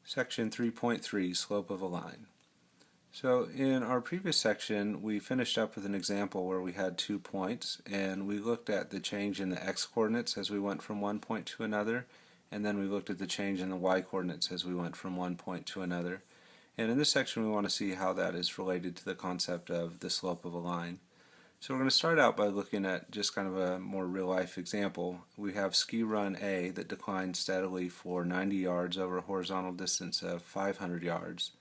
Section 3.3, Slope of a Line. So in our previous section we finished up with an example where we had 2 points and we looked at the change in the x-coordinates as we went from one point to another, and then we looked at the change in the y-coordinates as we went from one point to another. And in this section we want to see how that is related to the concept of the slope of a line. So we're going to start out by looking at just kind of a more real-life example. We have ski run A that declines steadily for 90 yards over a horizontal distance of 500 yards,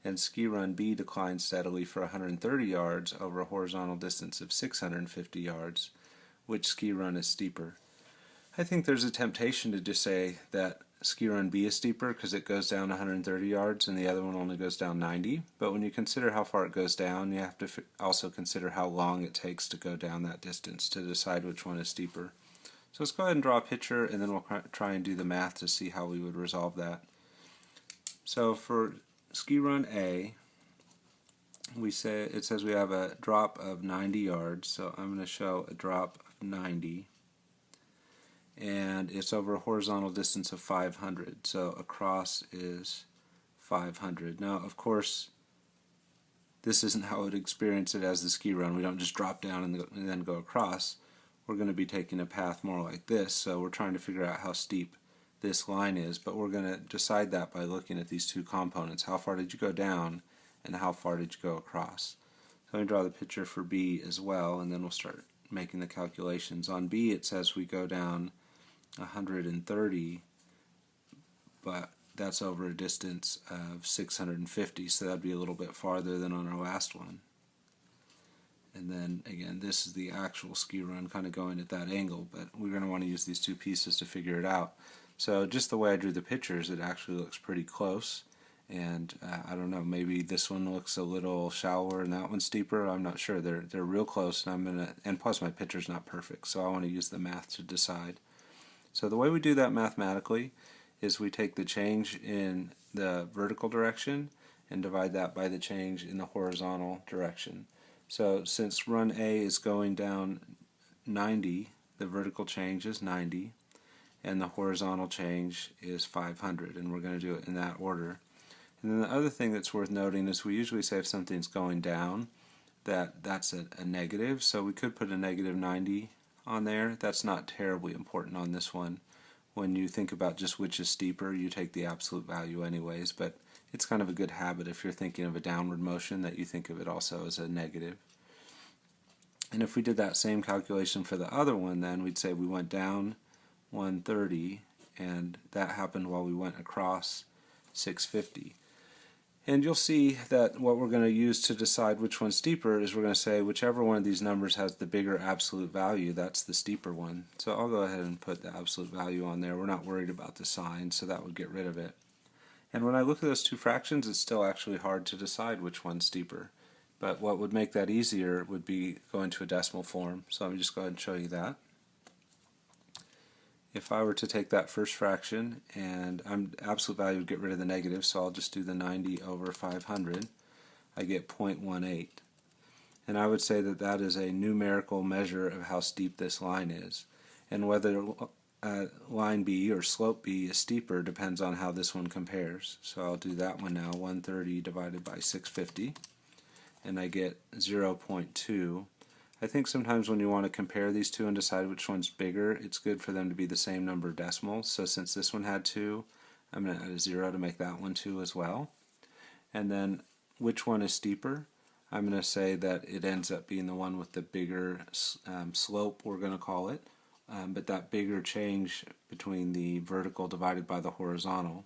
and ski run B declines steadily for 130 yards over a horizontal distance of 650 yards. Which ski run is steeper? I think there's a temptation to just say that ski run B is steeper because it goes down 130 yards and the other one only goes down 90, but when you consider how far it goes down, you have to also consider how long it takes to go down that distance to decide which one is steeper. So let's go ahead and draw a picture and then we'll try and do the math to see how we would resolve that. So for ski run A, it says we have a drop of 90 yards, so I'm going to show a drop of 90. And it's over a horizontal distance of 500, so across is 500. Now of course this isn't how I would experience it as the ski run. We don't just drop down and then go across. We're going to be taking a path more like this, so we're trying to figure out how steep this line is, but we're going to decide that by looking at these two components. How far did you go down and how far did you go across? So let me draw the picture for B as well, and then we'll start making the calculations. On B it says we go down 130, but that's over a distance of 650, so that'd be a little bit farther than on our last one. And then again, this is the actual ski run kind of going at that angle, but we're going to want to use these two pieces to figure it out. So just the way I drew the pictures, it actually looks pretty close, and I don't know, maybe this one looks a little shallower and that one's steeper. I'm not sure. They're real close, and plus my picture's not perfect, so I want to use the math to decide. So the way we do that mathematically is we take the change in the vertical direction and divide that by the change in the horizontal direction. So since run A is going down 90, the vertical change is 90 and the horizontal change is 500, and we're going to do it in that order. And then the other thing that's worth noting is we usually say if something's going down that's a negative, so we could put a negative 90 on there. That's not terribly important on this one. When you think about just which is steeper, you take the absolute value anyways, but it's kind of a good habit if you're thinking of a downward motion that you think of it also as a negative. And if we did that same calculation for the other one, then we'd say we went down 130 and that happened while we went across 650. And you'll see that what we're going to use to decide which one's steeper is we're going to say whichever one of these numbers has the bigger absolute value, that's the steeper one. So I'll go ahead and put the absolute value on there. We're not worried about the sign, so that would get rid of it. And when I look at those two fractions, it's still actually hard to decide which one's steeper. But what would make that easier would be going to a decimal form. So let me just go ahead and show you that. If I were to take that first fraction, and absolute value would get rid of the negative, so I'll just do the 90 over 500, I get 0.18. And I would say that that is a numerical measure of how steep this line is. And whether line B or slope B is steeper depends on how this one compares. So I'll do that one now, 130 divided by 650, and I get 0.2. I think sometimes when you want to compare these two and decide which one's bigger, it's good for them to be the same number of decimals. So since this one had 2, I'm going to add a 0 to make that one 2 as well. And then which one is steeper? I'm going to say that it ends up being the one with the bigger slope, we're going to call it, but that bigger change between the vertical divided by the horizontal.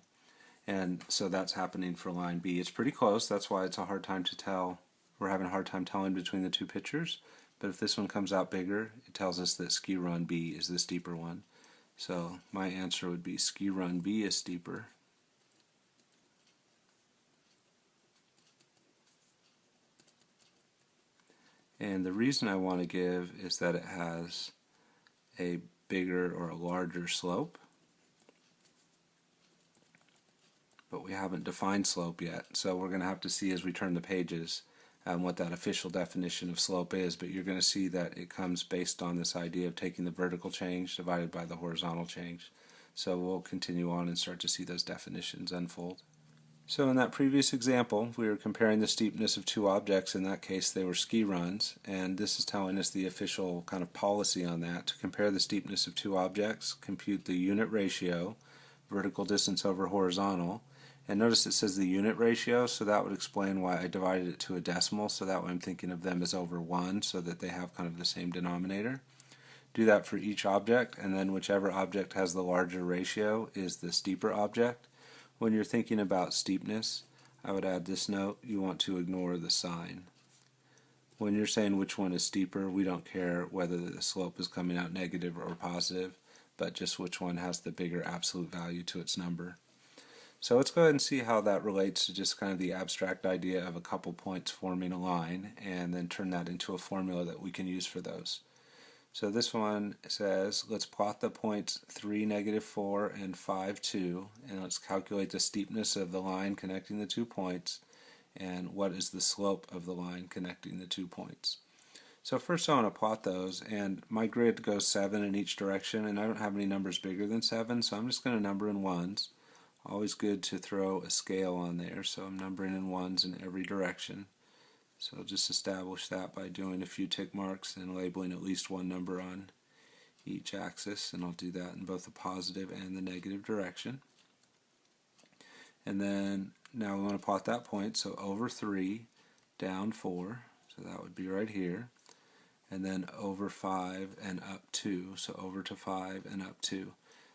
And so that's happening for line B. It's pretty close, that's why it's a hard time to tell. We're having a hard time telling between the two pictures. But if this one comes out bigger, it tells us that ski run B is the steeper one. So my answer would be ski run B is steeper. And the reason I want to give is that it has a bigger or a larger slope. But we haven't defined slope yet, so we're going to have to see as we turn the pages what that official definition of slope is, but you're going to see that it comes based on this idea of taking the vertical change divided by the horizontal change. So we'll continue on and start to see those definitions unfold. So in that previous example, we were comparing the steepness of two objects. In that case, they were ski runs, and this is telling us the official kind of policy on that. To compare the steepness of two objects, compute the unit ratio, vertical distance over horizontal, and notice it says the unit ratio, so that would explain why I divided it to a decimal, so that way I'm thinking of them as over 1, so that they have kind of the same denominator. Do that for each object, and then whichever object has the larger ratio is the steeper object. When you're thinking about steepness, I would add this note: you want to ignore the sign. When you're saying which one is steeper, we don't care whether the slope is coming out negative or positive, but just which one has the bigger absolute value to its number. So let's go ahead and see how that relates to just kind of the abstract idea of a couple points forming a line, and then turn that into a formula that we can use for those. So this one says, let's plot the points 3, -4, and 5, 2, and let's calculate the steepness of the line connecting the 2 points, and what is the slope of the line connecting the 2 points. So first I want to plot those, and my grid goes 7 in each direction, and I don't have any numbers bigger than 7, so I'm just going to number in ones. Always good to throw a scale on there, so I'm numbering in ones in every direction. So I'll just establish that by doing a few tick marks and labeling at least one number on each axis, and I'll do that in both the positive and the negative direction. And then now we want to plot that point, so over 3, down 4, so that would be right here, and then over 5 and up 2, so over to 5 and up 2.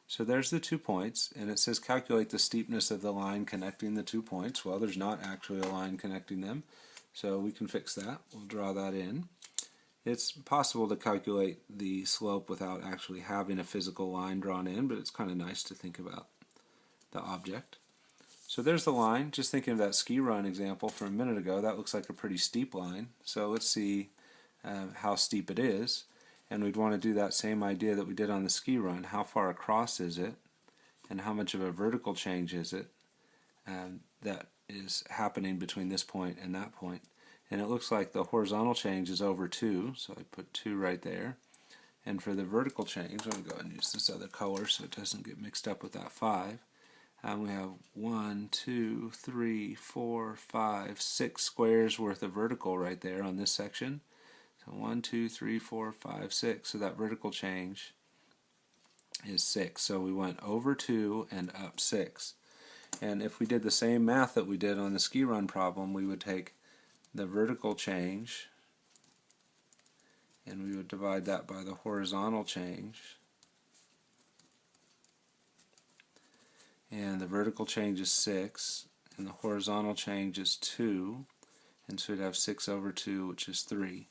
So there's the 2 points, and it says calculate the steepness of the line connecting the 2 points. Well, there's not actually a line connecting them, so we can fix that. We'll draw that in. It's possible to calculate the slope without actually having a physical line drawn in, but it's kind of nice to think about the object. So there's the line. Just thinking of that ski run example from a minute ago, that looks like a pretty steep line. So let's see how steep it is. And we'd want to do that same idea that we did on the ski run. How far across is it? And how much of a vertical change is it? That is happening between this point and that point. And it looks like the horizontal change is over 2, so I put 2 right there. And for the vertical change, I'm going to go ahead and use this other color so it doesn't get mixed up with that 5. And we have 1, 2, 3, 4, 5, 6 squares worth of vertical right there on this section. So 1, 2, 3, 4, 5, 6. So that vertical change is 6. So we went over 2 and up 6. And if we did the same math that we did on the ski run problem, we would take the vertical change and we would divide that by the horizontal change. And the vertical change is 6, and the horizontal change is 2, and so we'd have 6 over 2, which is 3.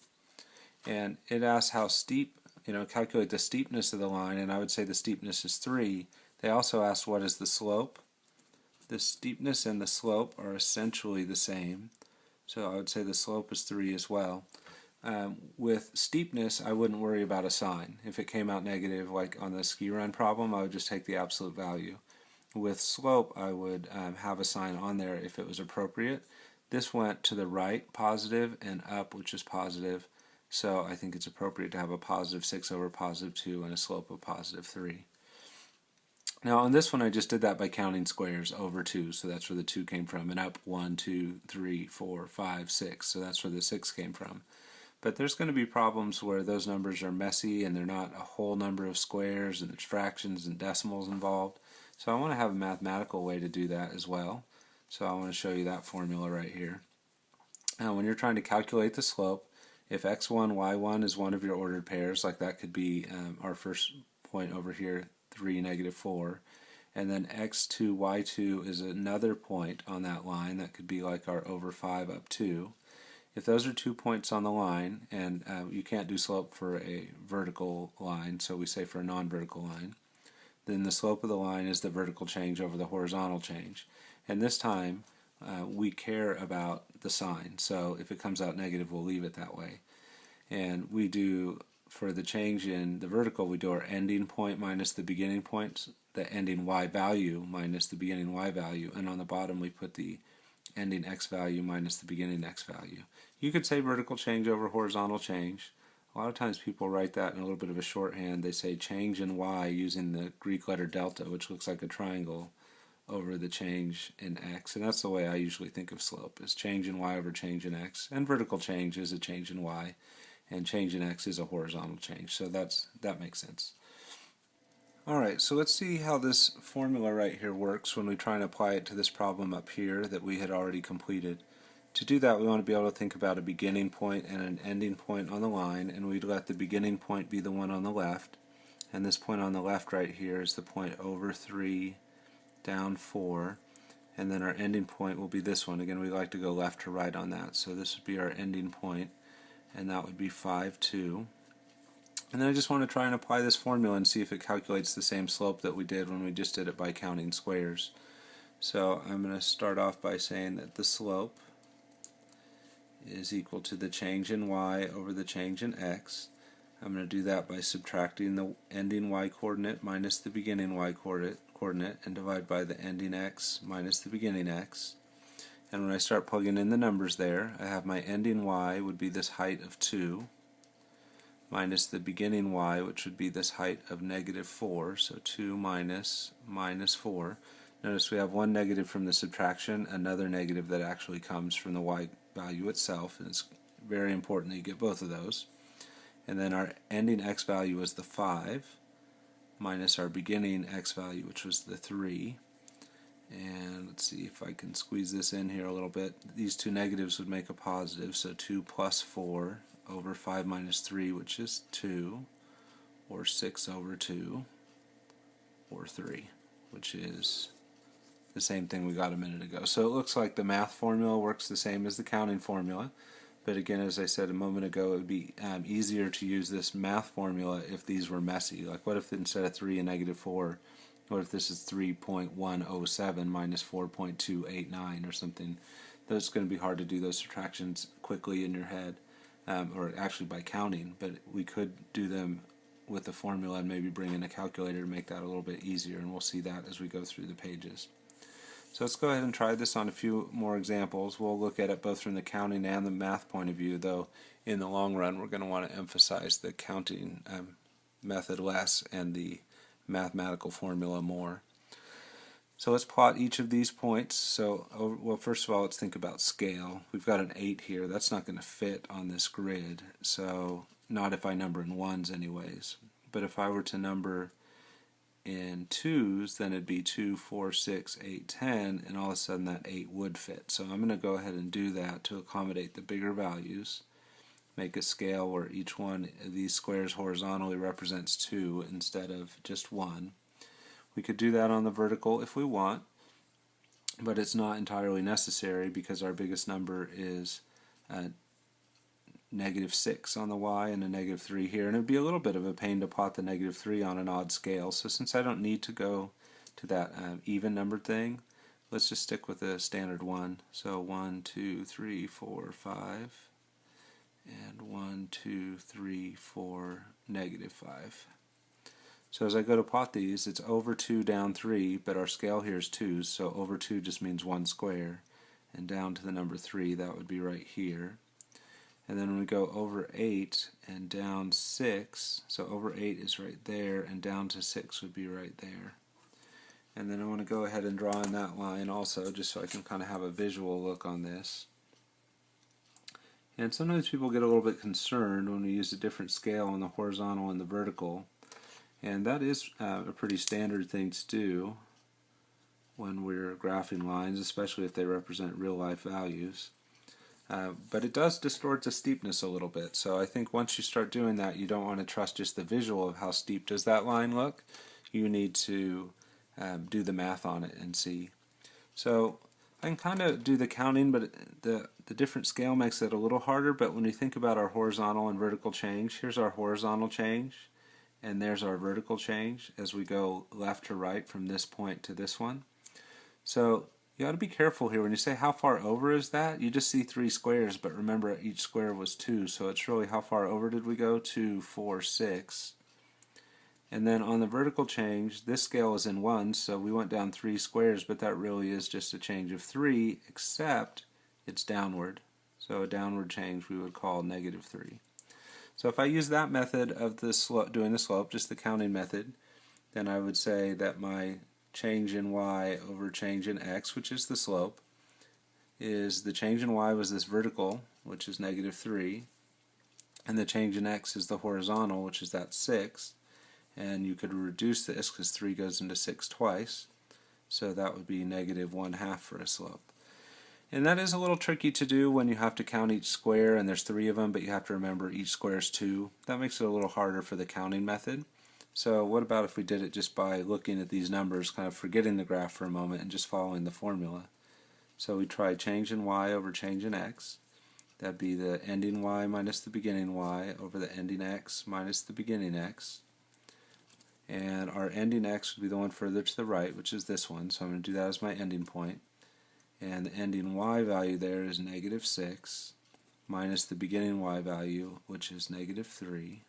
And it asks how steep, calculate the steepness of the line, and I would say the steepness is 3. They also asked what is the slope. The steepness and the slope are essentially the same, so I would say the slope is 3 as well. With steepness, I wouldn't worry about a sign. If it came out negative, like on the ski run problem, I would just take the absolute value. With slope, I would have a sign on there if it was appropriate. This went to the right, positive, and up, which is positive, so I think it's appropriate to have a positive 6 over positive 2 and a slope of positive 3. Now on this one I just did that by counting squares over 2, so that's where the 2 came from, and up 1, 2, 3, 4, 5, 6, so that's where the 6 came from. But there's going to be problems where those numbers are messy and they're not a whole number of squares and there's fractions and decimals involved. So I want to have a mathematical way to do that as well. So I want to show you that formula right here. Now when you're trying to calculate the slope, if x1, y1 is one of your ordered pairs, like that could be our first point over here, 3, -4, and then x2, y2 is another point on that line, that could be like our over 5 up 2. If those are 2 points on the line, and you can't do slope for a vertical line, so we say for a non-vertical line, then the slope of the line is the vertical change over the horizontal change. And this time we care about the sign, so if it comes out negative we'll leave it that way. And we do, for the change in the vertical, we do our ending point minus the beginning point, the ending y value minus the beginning y value, and on the bottom we put the ending x value minus the beginning x value. You could say vertical change over horizontal change. A lot of times people write that in a little bit of a shorthand. They say change in y using the Greek letter delta, which looks like a triangle, over the change in x, and that's the way I usually think of slope, is change in y over change in x, and vertical change is a change in y, and change in x is a horizontal change, so that makes sense. Alright, so let's see how this formula right here works when we try and apply it to this problem up here that we had already completed. To do that, we want to be able to think about a beginning point and an ending point on the line, and we'd let the beginning point be the one on the left, and this point on the left right here is the point over 3 down 4, and then our ending point will be this one. Again, we like to go left to right on that, so this would be our ending point, and that would be 5, 2. And then I just want to try and apply this formula and see if it calculates the same slope that we did when we just did it by counting squares. So I'm going to start off by saying that the slope is equal to the change in y over the change in x. I'm going to do that by subtracting the ending y coordinate minus the beginning y coordinate and divide by the ending x minus the beginning x. And when I start plugging in the numbers there, I have my ending y would be this height of 2 minus the beginning y, which would be this height of negative 4, so 2 minus 4. Notice we have one negative from the subtraction, another negative that actually comes from the y value itself, and it's very important that you get both of those. And then our ending x value is the 5, minus our beginning x value, which was the 3. And let's see if I can squeeze this in here a little bit. These two negatives would make a positive, so 2 plus 4 over 5 minus 3, which is 2, or 6 over 2, or 3, which is the same thing we got a minute ago. So it looks like the math formula works the same as the counting formula, but again, as I said a moment ago, it would be easier to use this math formula if these were messy. Like what if instead of 3 and negative 4, what if this is 3.107 minus 4.289 or something? That's going to be hard to do those subtractions quickly in your head. Or actually by counting, but we could do them with the formula and maybe bring in a calculator to make that a little bit easier, and we'll see that as we go through the pages. So let's go ahead and try this on a few more examples. We'll look at it both from the counting and the math point of view, though in the long run we're going to want to emphasize the counting method less and the mathematical formula more. So let's plot each of these points. So, well, first of all, let's think about scale. We've got an 8 here. That's not going to fit on this grid, so not if I number in ones anyways. But if I were to number in twos, then it'd be 2, 4, 6, 8, 10, and all of a sudden that 8 would fit. So I'm going to go ahead and do that to accommodate the bigger values. Make a scale where each one of these squares horizontally represents 2 instead of just 1. We could do that on the vertical if we want, but it's not entirely necessary because our biggest number is negative 6 on the y and a negative 3 here, and it would be a little bit of a pain to plot the negative 3 on an odd scale. So since I don't need to go to that even numbered thing, let's just stick with the standard 1. So 1, 2, 3, 4, 5, and 1, 2, 3, 4, negative 5. So as I go to plot these, it's over 2 down 3, but our scale here is 2, so over 2 just means 1 square. And down to the number 3, that would be right here. And then when we go over 8 and down 6, so over 8 is right there, and down to 6 would be right there. And then I want to go ahead and draw in that line also, just so I can kind of have a visual look on this. And sometimes people get a little bit concerned when we use a different scale on the horizontal and the vertical. And that is a pretty standard thing to do when we're graphing lines, especially if they represent real-life values. But it does distort the steepness a little bit, so I think once you start doing that, you don't want to trust just the visual of how steep does that line look. You need to do the math on it and see. So I can kind of do the counting, but the different scale makes it a little harder. But when you think about our horizontal and vertical change, here's our horizontal change, and there's our vertical change as we go left to right from this point to this one. So you ought to be careful here. When you say how far over is that, you just see 3 squares, but remember each square was 2, so it's really how far over did we go? 2, 4, 6. And then on the vertical change, this scale is in 1, so we went down 3 squares, but that really is just a change of 3, except it's downward. So a downward change we would call negative 3. So if I use that method of the doing the slope, just the counting method, then I would say that my change in y over change in x, which is the slope, is the change in y was this vertical, which is negative 3, and the change in x is the horizontal, which is that 6, and you could reduce this because 3 goes into 6 twice, so that would be negative 1/2 for a slope. And that is a little tricky to do when you have to count each square, and there's 3 of them, but you have to remember each square is 2. That makes it a little harder for the counting method. So what about if we did it just by looking at these numbers, kind of forgetting the graph for a moment and just following the formula? So we try change in y over change in x. That'd be the ending y minus the beginning y over the ending x minus the beginning x. And our ending x would be the one further to the right, which is this one, so I'm going to do that as my ending point. And the ending y value there is negative 6 minus the beginning y value, which is negative 3.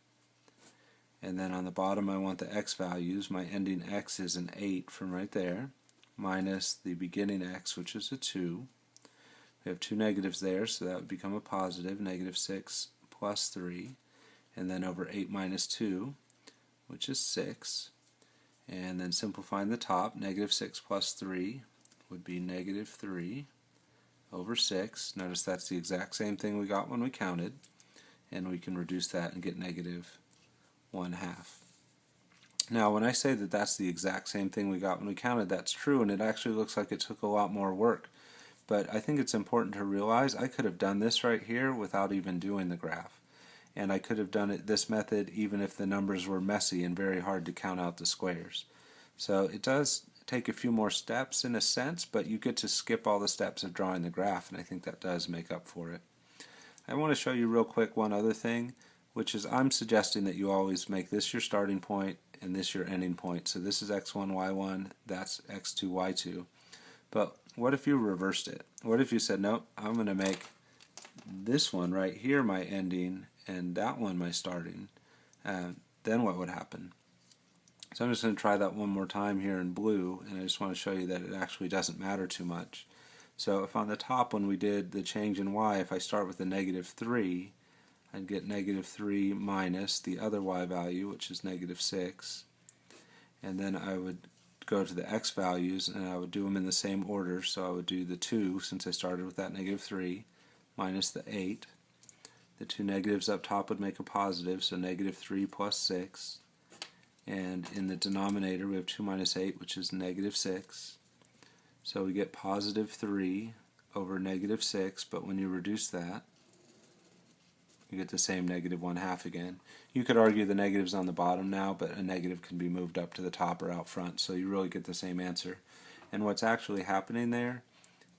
And then on the bottom I want the x values. My ending x is an 8 from right there, minus the beginning x, which is a 2. We have 2 negatives there, so that would become a positive, negative 6 plus 3. And then over 8 minus 2, which is 6. And then simplifying the top, negative 6 plus 3 would be negative 3 over 6. Notice that's the exact same thing we got when we counted, and we can reduce that and get negative 1/2. Now when I say that that's the exact same thing we got when we counted, that's true, and it actually looks like it took a lot more work. But I think it's important to realize I could have done this right here without even doing the graph. And I could have done it this method even if the numbers were messy and very hard to count out the squares. So it does take a few more steps in a sense, but you get to skip all the steps of drawing the graph, and I think that does make up for it. I want to show you real quick one other thing, which is I'm suggesting that you always make this your starting point and this your ending point. So this is x1, y1, that's x2, y2. But what if you reversed it? What if you said, nope, I'm going to make this one right here my ending and that one my starting? Then what would happen? So I'm just going to try that one more time here in blue, and I just want to show you that it actually doesn't matter too much. So if on the top when we did the change in y, if I start with the negative 3, I'd get negative 3 minus the other y value, which is negative 6. And then I would go to the x values, and I would do them in the same order. So I would do the 2, since I started with that negative 3, minus the 8. The 2 negatives up top would make a positive, so negative 3 plus 6. And in the denominator we have 2 minus 8, which is negative 6. So we get positive 3 over negative 6, but when you reduce that, you get the same negative 1/2 again. You could argue the negative's on the bottom now, but a negative can be moved up to the top or out front, so you really get the same answer. And what's actually happening there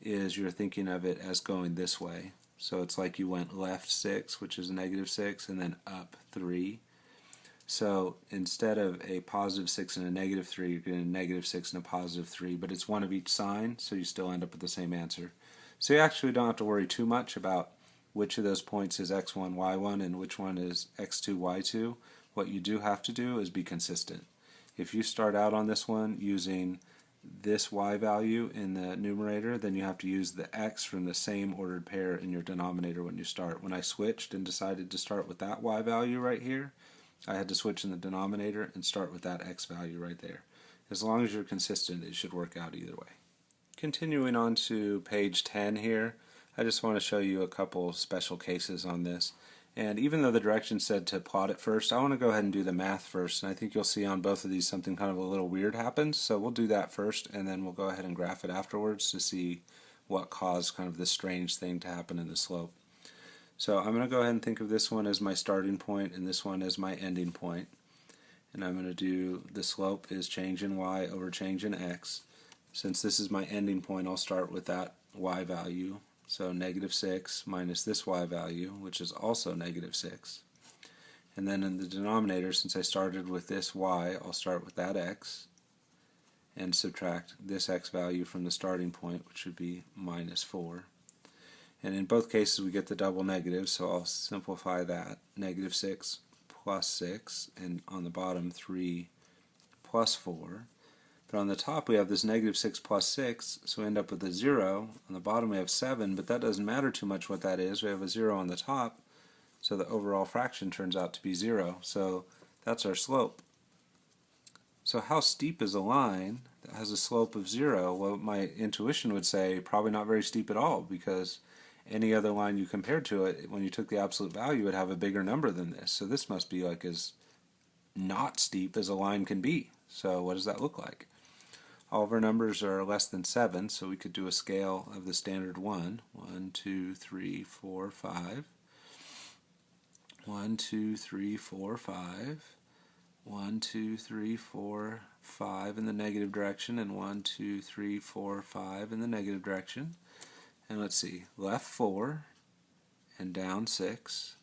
is you're thinking of it as going this way. So it's like you went left 6, which is a negative 6, and then up 3. So instead of a positive 6 and a negative 3, you're getting a negative 6 and a positive 3, but it's one of each sign, so you still end up with the same answer. So you actually don't have to worry too much about which of those points is x1, y1, and which one is x2, y2. What you do have to do is be consistent. If you start out on this one using this y value in the numerator, then you have to use the x from the same ordered pair in your denominator when you start. When I switched and decided to start with that y value right here, I had to switch in the denominator and start with that x value right there. As long as you're consistent, it should work out either way. Continuing on to page 10 here, I just want to show you a couple special cases on this. And even though the directions said to plot it first, I want to go ahead and do the math first. And I think you'll see on both of these something kind of a little weird happens. So we'll do that first, and then we'll go ahead and graph it afterwards to see what caused kind of this strange thing to happen in the slope. So I'm going to go ahead and think of this one as my starting point and this one as my ending point. And I'm going to do the slope is change in y over change in x. Since this is my ending point, I'll start with that y value. So negative 6 minus this y value, which is also negative 6. And then in the denominator, since I started with this y, I'll start with that x and subtract this x value from the starting point, which would be minus 4. And in both cases we get the double negative, so I'll simplify that. Negative 6 plus 6, and on the bottom 3 plus 4. But on the top we have this negative 6 plus 6, so we end up with a 0. On the bottom we have 7, but that doesn't matter too much what that is. We have a 0 on the top, so the overall fraction turns out to be 0. So that's our slope. So how steep is a line? has a slope of 0? Well, my intuition would say probably not very steep at all, because any other line you compared to it, when you took the absolute value, would have a bigger number than this. So this must be like as not steep as a line can be. So what does that look like? All of our numbers are less than 7, so we could do a scale of the standard 1. 1, 2, 3, 4, 5. 1, 2, 3, 4, 5. 1, 2, 3, 4, 5 in the negative direction, and 1, 2, 3, 4, 5 in the negative direction. And let's see, left 4 and down 6.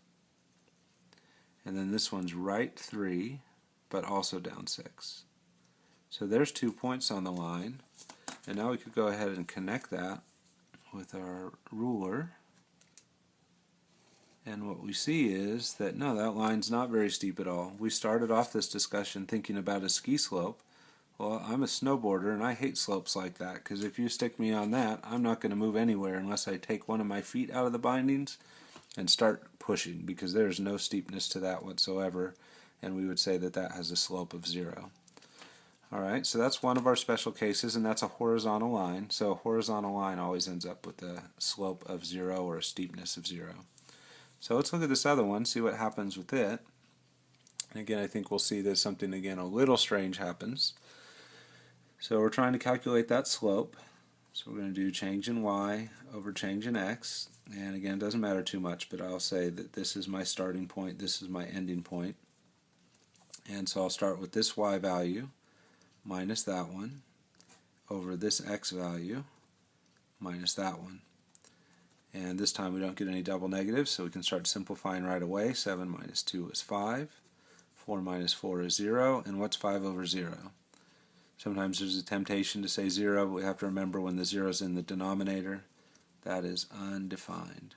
And then this one's right 3, but also down 6. So there's 2 points on the line. And now we could go ahead and connect that with our ruler. And what we see is that, no, that line's not very steep at all. We started off this discussion thinking about a ski slope. Well, I'm a snowboarder and I hate slopes like that, because if you stick me on that, I'm not going to move anywhere unless I take one of my feet out of the bindings and start pushing, because there's no steepness to that whatsoever, and we would say that that has a slope of 0. Alright, so that's one of our special cases, and that's a horizontal line. So a horizontal line always ends up with a slope of 0 or a steepness of 0. So let's look at this other one, see what happens with it. And again, I think we'll see that something again a little strange happens. So we're trying to calculate that slope. So we're going to do change in y over change in x. And again, it doesn't matter too much, but I'll say that this is my starting point, this is my ending point. And so I'll start with this y value minus that one over this x value minus that one. And this time we don't get any double negatives, so we can start simplifying right away. 7 minus 2 is 5. 4 minus 4 is 0. And what's 5 over 0? Sometimes there's a temptation to say 0, but we have to remember when the 0 is in the denominator, that is undefined.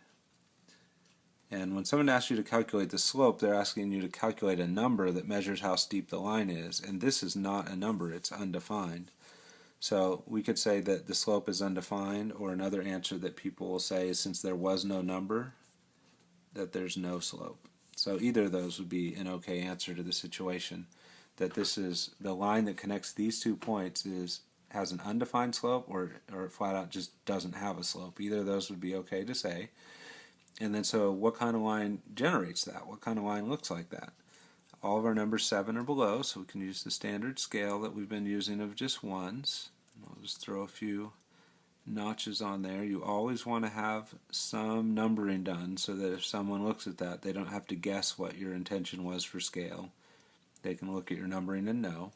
And when someone asks you to calculate the slope, they're asking you to calculate a number that measures how steep the line is. And this is not a number, it's undefined. So we could say that the slope is undefined, or another answer that people will say is, since there was no number, that there's no slope. So either of those would be an okay answer to the situation. That this is the line that connects these 2 points has an undefined slope, or flat out just doesn't have a slope. Either of those would be okay to say. And then so what kind of line generates that? What kind of line looks like that? All of our numbers 7 or below, so we can use the standard scale that we've been using of just ones. I'll just throw a few notches on there. You always want to have some numbering done so that if someone looks at that, they don't have to guess what your intention was for scale. They can look at your numbering and know.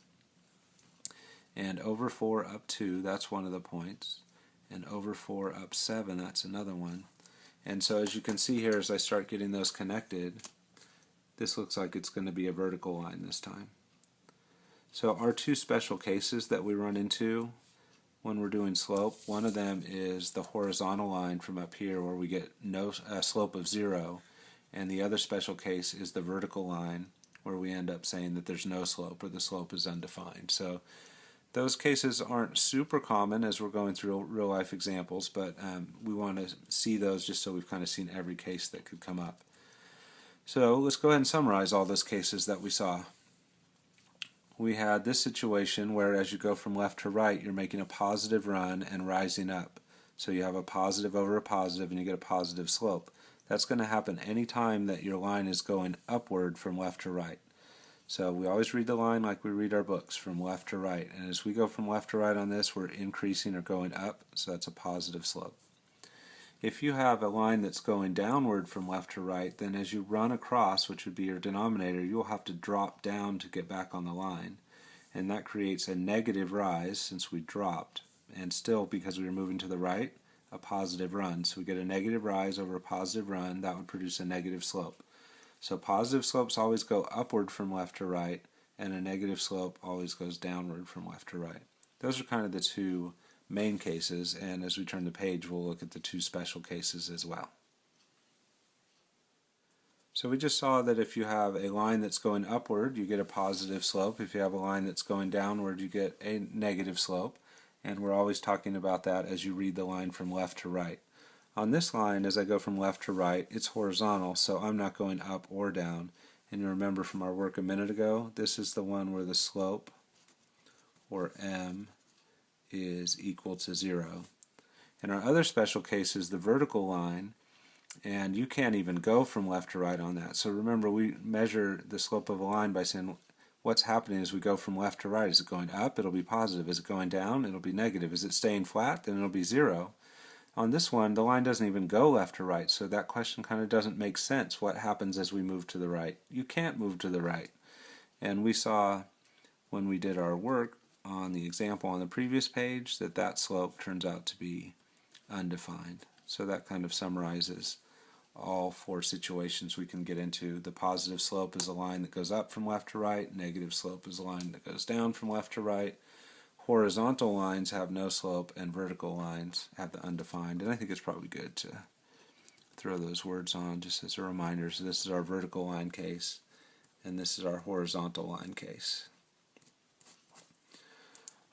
And over 4 up 2, that's one of the points. And over 4 up 7, that's another one. And so as you can see here, as I start getting those connected, this looks like it's going to be a vertical line this time. So our 2 special cases that we run into when we're doing slope, one of them is the horizontal line from up here where we get no slope of 0, and the other special case is the vertical line where we end up saying that there's no slope, or the slope is undefined. So those cases aren't super common as we're going through real life examples, but we want to see those just so we've kind of seen every case that could come up. So let's go ahead and summarize all those cases that we saw. We had this situation where as you go from left to right, you're making a positive run and rising up. So you have a positive over a positive and you get a positive slope. That's going to happen any time that your line is going upward from left to right. So we always read the line like we read our books, from left to right. And as we go from left to right on this, we're increasing or going up, so that's a positive slope. If you have a line that's going downward from left to right, then as you run across, which would be your denominator, you'll have to drop down to get back on the line. And that creates a negative rise since we dropped. And still, because we were moving to the right, a positive run. So we get a negative rise over a positive run, that would produce a negative slope. So positive slopes always go upward from left to right, and a negative slope always goes downward from left to right. Those are kind of the 2 main cases, and as we turn the page, we'll look at the 2 special cases as well. So we just saw that if you have a line that's going upward, you get a positive slope. If you have a line that's going downward, you get a negative slope. And we're always talking about that as you read the line from left to right. On this line, as I go from left to right, it's horizontal, so I'm not going up or down. And you remember from our work a minute ago, this is the one where the slope, or m, is equal to 0. In our other special case is the vertical line, and you can't even go from left to right on that. So remember, we measure the slope of a line by saying what's happening as we go from left to right. Is it going up? It'll be positive. Is it going down? It'll be negative. Is it staying flat? Then it'll be 0. On this one, the line doesn't even go left to right, so that question kind of doesn't make sense. What happens as we move to the right? You can't move to the right. And we saw when we did our work on the example on the previous page that that slope turns out to be undefined. So that kind of summarizes all 4 situations we can get into. The positive slope is a line that goes up from left to right. Negative slope is a line that goes down from left to right. Horizontal lines have no slope, and vertical lines have the undefined. And I think it's probably good to throw those words on just as a reminder. So this is our vertical line case, and this is our horizontal line case.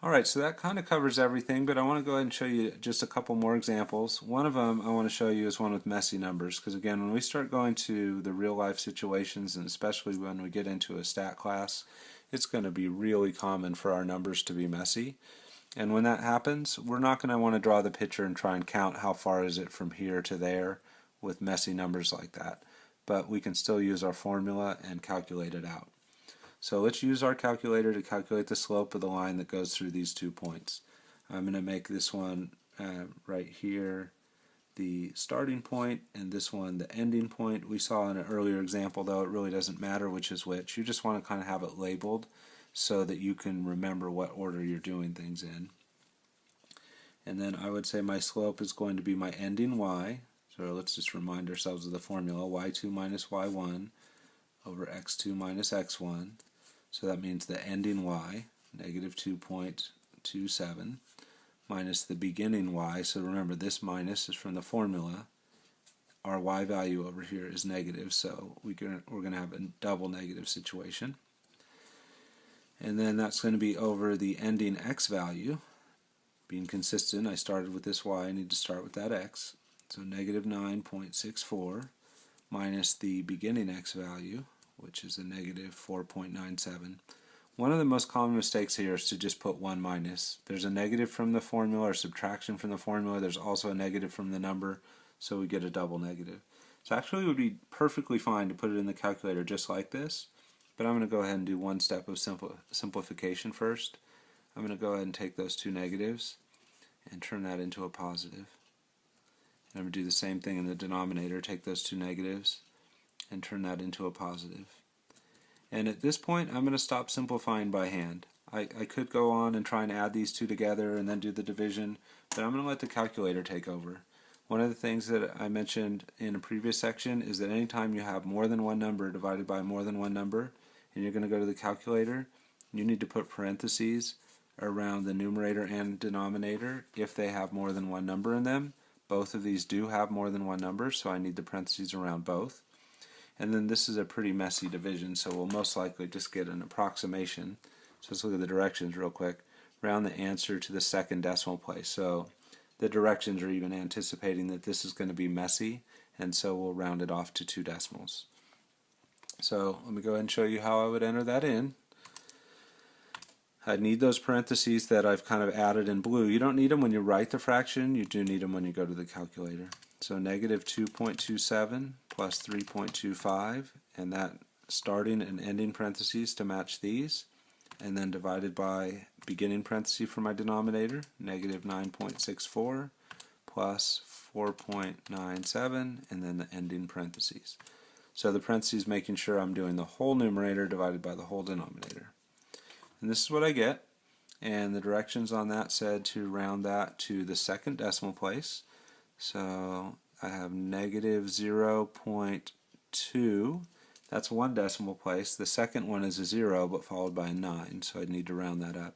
Alright, so that kind of covers everything, but I want to go ahead and show you just a couple more examples. One of them I want to show you is one with messy numbers, because again, when we start going to the real life situations, and especially when we get into a stat class, it's going to be really common for our numbers to be messy. And when that happens, we're not going to want to draw the picture and try and count how far is it from here to there with messy numbers like that. But we can still use our formula and calculate it out. So let's use our calculator to calculate the slope of the line that goes through these 2 points. I'm going to make this one right here the starting point, and this one the ending point. We saw in an earlier example, though, it really doesn't matter which is which. You just want to kind of have it labeled so that you can remember what order you're doing things in. And then I would say my slope is going to be my ending y. So let's just remind ourselves of the formula, y2 minus y1 over x2 minus x1. So that means the ending y, negative 2.27, minus the beginning y. So remember, this minus is from the formula. Our y value over here is negative, so we're going to have a double negative situation. And then that's going to be over the ending x value. Being consistent, I started with this y, I need to start with that x. So negative 9.64 minus the beginning x value, which is a negative 4.97. One of the most common mistakes here is to just put 1 minus. There's a negative from the formula or subtraction from the formula. There's also a negative from the number, so we get a double negative. So actually it would be perfectly fine to put it in the calculator just like this, but I'm going to go ahead and do one step of simplification first. I'm going to go ahead and take those 2 negatives and turn that into a positive. And I'm going to do the same thing in the denominator, take those 2 negatives and turn that into a positive. And at this point, I'm going to stop simplifying by hand. I could go on and try and add these 2 together and then do the division, but I'm going to let the calculator take over. One of the things that I mentioned in a previous section is that anytime you have more than one number divided by more than one number, and you're going to go to the calculator, you need to put parentheses around the numerator and denominator if they have more than one number in them. Both of these do have more than one number, so I need the parentheses around both. And then this is a pretty messy division, so we'll most likely just get an approximation. So let's look at the directions real quick. Round the answer to the second decimal place. So the directions are even anticipating that this is going to be messy, and so we'll round it off to 2 decimals. So let me go ahead and show you how I would enter that in. I need those parentheses that I've kind of added in blue. You don't need them when you write the fraction, you do need them when you go to the calculator. So negative 2.27 plus 3.25, and that starting and ending parentheses to match these, and then divided by beginning parenthesis for my denominator, negative 9.64 plus 4.97, and then the ending parentheses. So the parentheses making sure I'm doing the whole numerator divided by the whole denominator. And this is what I get, and the directions on that said to round that to the second decimal place. So I have negative 0.2, that's 1 decimal place. The second one is a 0 but followed by a 9, so I'd need to round that up.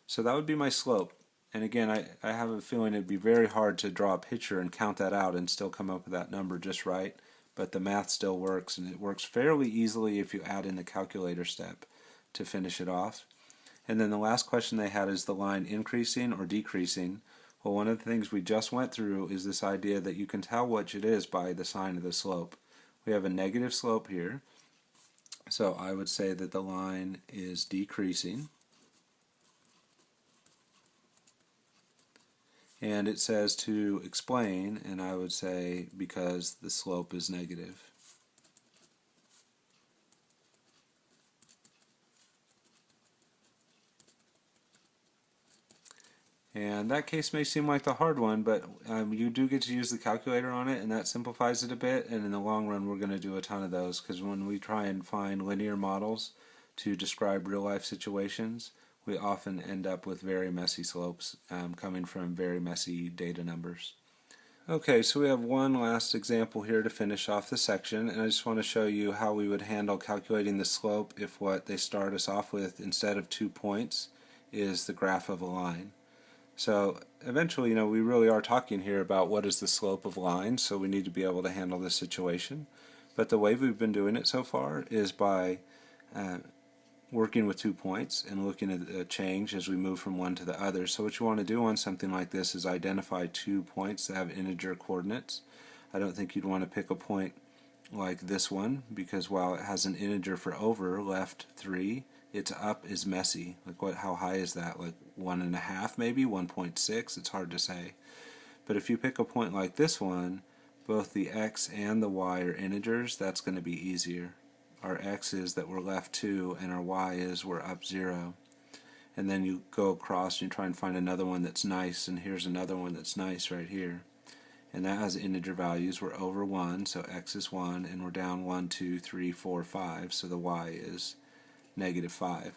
So that would be my slope. And again, I have a feeling it'd be very hard to draw a picture and count that out and still come up with that number just right, but the math still works, and it works fairly easily if you add in the calculator step to finish it off. And then the last question they had is the line increasing or decreasing. Well, one of the things we just went through is this idea that you can tell which it is by the sign of the slope. We have a negative slope here, so I would say that the line is decreasing. And it says to explain, and I would say because the slope is negative. And that case may seem like the hard one, but you do get to use the calculator on it, and that simplifies it a bit. And in the long run, we're going to do a ton of those, because when we try and find linear models to describe real-life situations, we often end up with very messy slopes coming from very messy data numbers. Okay, so we have one last example here to finish off the section, and I just want to show you how we would handle calculating the slope if what they start us off with instead of 2 points is the graph of a line. So eventually, we really are talking here about what is the slope of lines, so we need to be able to handle this situation. But the way we've been doing it so far is by working with 2 points and looking at the change as we move from one to the other. So what you want to do on something like this is identify 2 points that have integer coordinates. I don't think you'd want to pick a point like this one, because while it has an integer for over, left 3, its up is messy. Like how high is that? Like 1.5 maybe? 1.6? It's hard to say. But if you pick a point like this one, both the x and the y are integers, that's going to be easier. Our x is that we're left 2, and our y is we're up 0. And then you go across and you try and find another one that's nice, and here's another one that's nice right here. And that has integer values. We're over 1, so x is 1, and we're down 1, 2, 3, 4, 5, so the y is -5.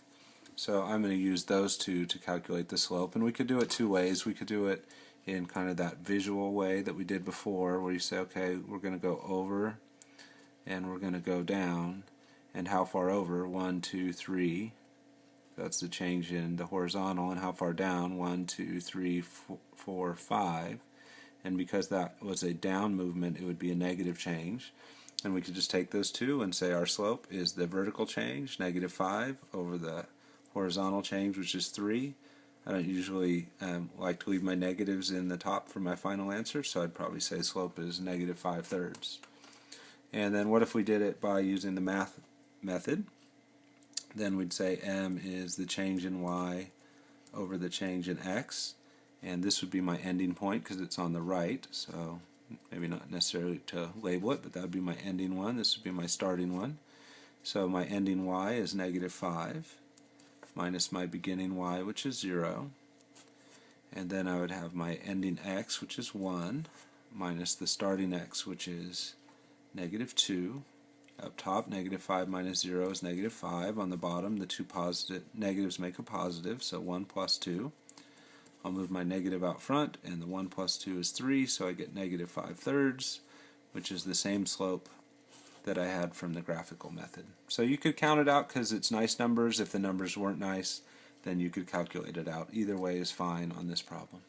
So I'm going to use those two to calculate the slope, and we could do it 2 ways. We could do it in kind of that visual way that we did before, where you say, okay, we're going to go over and we're going to go down, and how far over? 1, 2, 3. That's the change in the horizontal. And how far down? 1, 2, 3, 4, 5. And because that was a down movement, it would be a negative change. And we could just take those two and say our slope is the vertical change, -5, over the horizontal change, which is 3. I don't usually like to leave my negatives in the top for my final answer, so I'd probably say slope is -5/3. And then what if we did it by using the math method? Then we'd say m is the change in y over the change in x, and this would be my ending point because it's on the right, so maybe not necessarily to label it, but that would be my ending one. This would be my starting one. So my ending y is -5 minus my beginning y, which is 0. And then I would have my ending x, which is 1, minus the starting x, which is -2. Up top, -5 minus 0 is -5. On the bottom, the two positive negatives make a positive, so 1 plus 2. I'll move my negative out front, and the 1 plus 2 is 3, so I get -5/3, which is the same slope that I had from the graphical method. So you could count it out because it's nice numbers. If the numbers weren't nice, then you could calculate it out. Either way is fine on this problem.